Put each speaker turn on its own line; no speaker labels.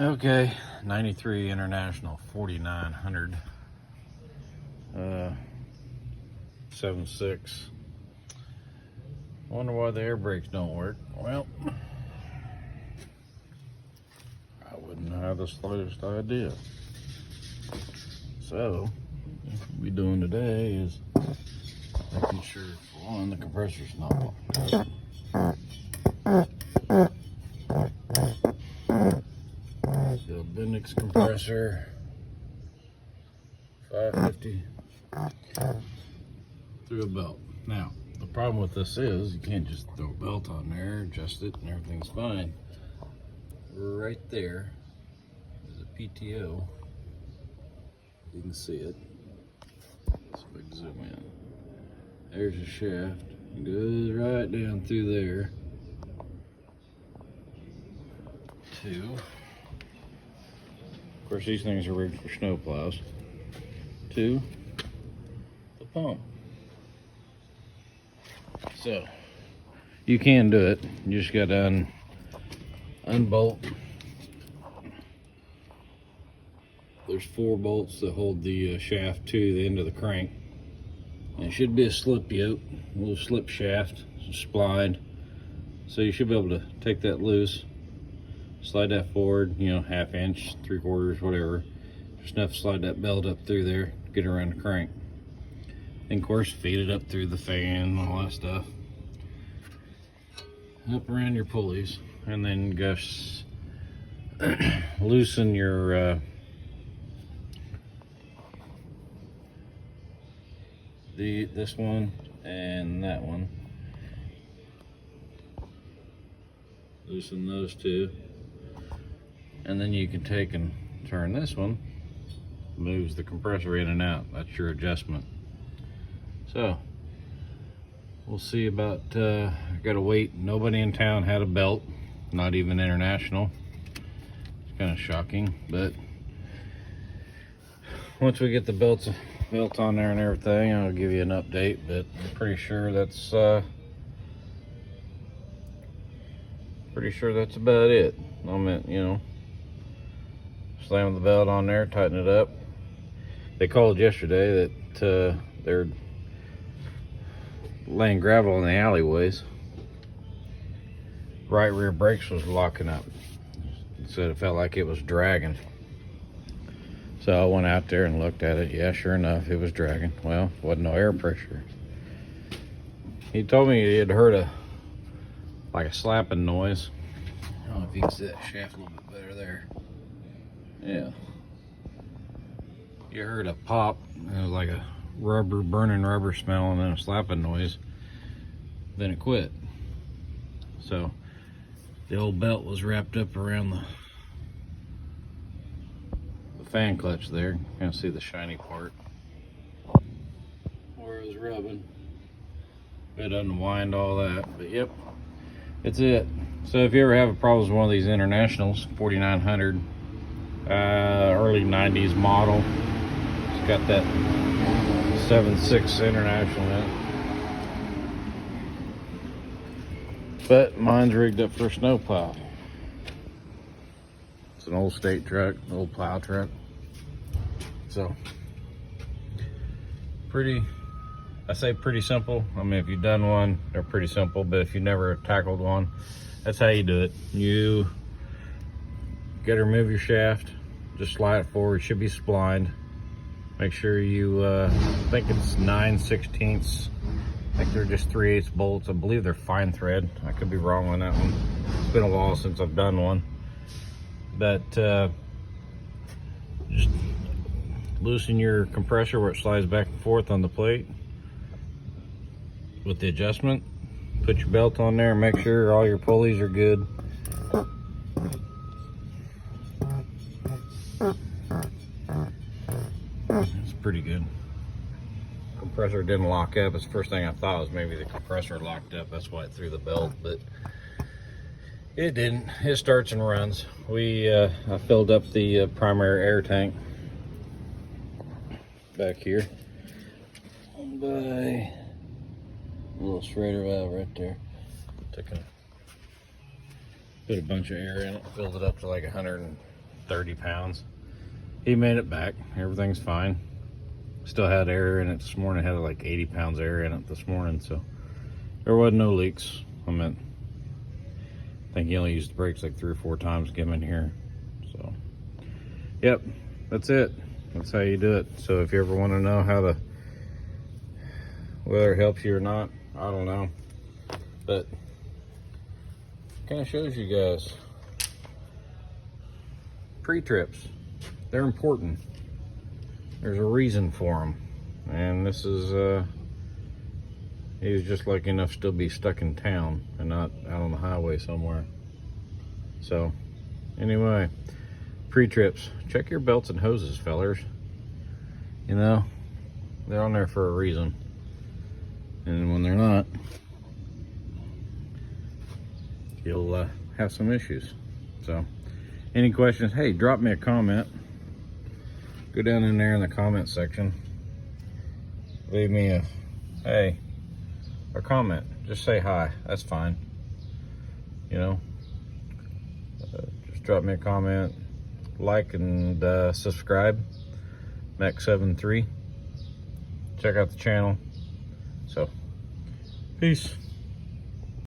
Okay, 93 International 4900 7.6. Wonder why the air brakes don't work. Well, I wouldn't have the slightest idea. So, what we'll be doing today is making sure, for one, the compressor's not locked up. The Bendix compressor, 550 through a belt. Now, the problem with this is you can't just throw a belt on there, adjust it, and everything's fine. Right there is a PTO. You can see it. Let's see if I can zoom in. There's a shaft. It goes right down through there to, of course, these things are rigged for snow plows, to the pump. So you can do it. You just got to unbolt. There's 4 bolts that hold the shaft to the end of the crank. And it should be a slip yoke, a little slip shaft, splined. So you should be able to take that loose, slide that forward, you know, 1/2 inch, 3/4, whatever. Just enough to slide that belt up through there, get around the crank. And of course, feed it up through the fan and all that stuff. Up around your pulleys, and then just loosen your this one and that one. Loosen those two, and then you can take and turn this one. Moves the compressor in and out. That's your adjustment. So we'll see about, I gotta wait. Nobody in town had a belt, not even International. It's kind of shocking, but once we get the belt on there and everything, I'll give you an update, but I'm pretty sure that's about it. I mean, you know, slam the belt on there, tighten it up. They called yesterday that they're laying gravel in the alleyways. Right rear brakes was locking up. Said it felt like it was dragging. So I went out there and looked at it. Yeah, sure enough, it was dragging. Well, wasn't no air pressure. He told me he had heard like a slapping noise. I don't know if you can see that shaft a little bit better there. Yeah. You heard a pop. It was like a burning rubber smell, and then a slapping noise. Then it quit. So the old belt was wrapped up around the fan clutch there. You can see the shiny part where it was rubbing. It unwind all that, but yep, it's it. So if you ever have a problem with one of these Internationals, 4900, early 90s model, it's got that 7.6 International in it. But mine's rigged up for a snow plow. It's an old state truck, old plow truck. So, I say pretty simple. I mean, if you've done one, they're pretty simple, but if you've never tackled one, that's how you do it. You gotta remove your shaft, just slide it forward. It should be splined. Make sure you, I think it's 9/16. I think they're just 3/8 bolts. I believe they're fine thread. I could be wrong on that one. It's been a while since I've done one. But just loosen your compressor where it slides back and forth on the plate with the adjustment. Put your belt on there and make sure all your pulleys are good. It's pretty good. Compressor didn't lock up. It's the first thing I thought was maybe the compressor locked up. That's why it threw the belt, but it didn't. It starts and runs. I filled up the primary air tank back here by a little Schrader valve right there. Put a bunch of air in it, filled it up to like 100 30 pounds. He made it back. Everything's fine. Still had air in it this morning. Had like 80 pounds air in it this morning, so there wasn't no leaks. I think he only used the brakes like 3 or 4 times to get him in here. So, yep, that's it. That's how you do it. So if you ever want to know whether it helps you or not, I don't know. But kind of shows you guys. Pre-trips, they're important. There's a reason for them. And this is, he was just lucky enough to still be stuck in town and not out on the highway somewhere. So, anyway, pre-trips. Check your belts and hoses, fellers. You know, they're on there for a reason. And when they're not, you'll have some issues. So, any questions? Hey, drop me a comment. Go down in there in the comment section. Leave me a comment. Just say hi. That's fine. You know, just drop me a comment, like, and subscribe. Max73. Check out the channel. So, peace.